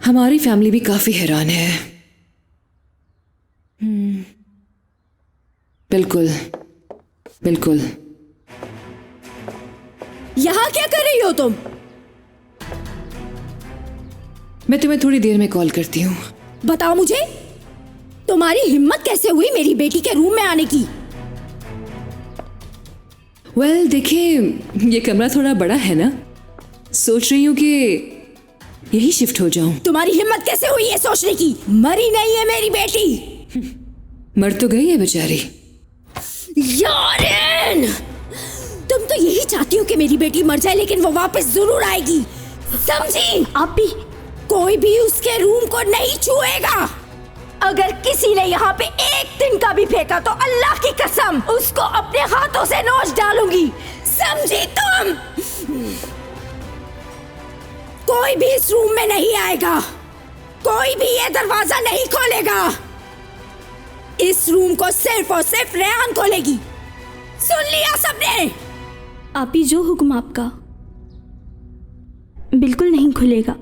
हमारी फैमिली भी काफी हैरान है। बिल्कुल बिल्कुल। यहाँ क्या कर रही हो तुम? मैं तुम्हें थोड़ी देर में कॉल करती हूँ। बताओ मुझे, तुम्हारी हिम्मत कैसे हुई मेरी बेटी के रूम में आने की? वेल, देखिए, ये कमरा थोड़ा बड़ा है ना, सोच रही हूँ कि यही शिफ्ट हो जाऊं। तुम्हारी हिम्मत कैसे हुई ये सोचने की? मरी नहीं है मेरी बेटी। मर तो गई है बेचारी। यारेन, तुम तो यही चाहती हो कि मेरी बेटी मर जाए, लेकिन वो वापस जरूर आएगी, समझी? आप भी। कोई भी उसके रूम को नहीं छुएगा। अगर किसी ने यहाँ पे एक दिन का भी फेंका तो अल्लाह की कसम उसको अपने हाथों से नोच डालूंगी, समझी तुम? कोई भी इस रूम में नहीं आएगा, कोई भी ये दरवाजा नहीं खोलेगा। इस रूम को सिर्फ और सिर्फ रेहान खोलेगी, सुन लिया सबने? आप ही, जो हुक्म आपका। बिल्कुल नहीं खुलेगा।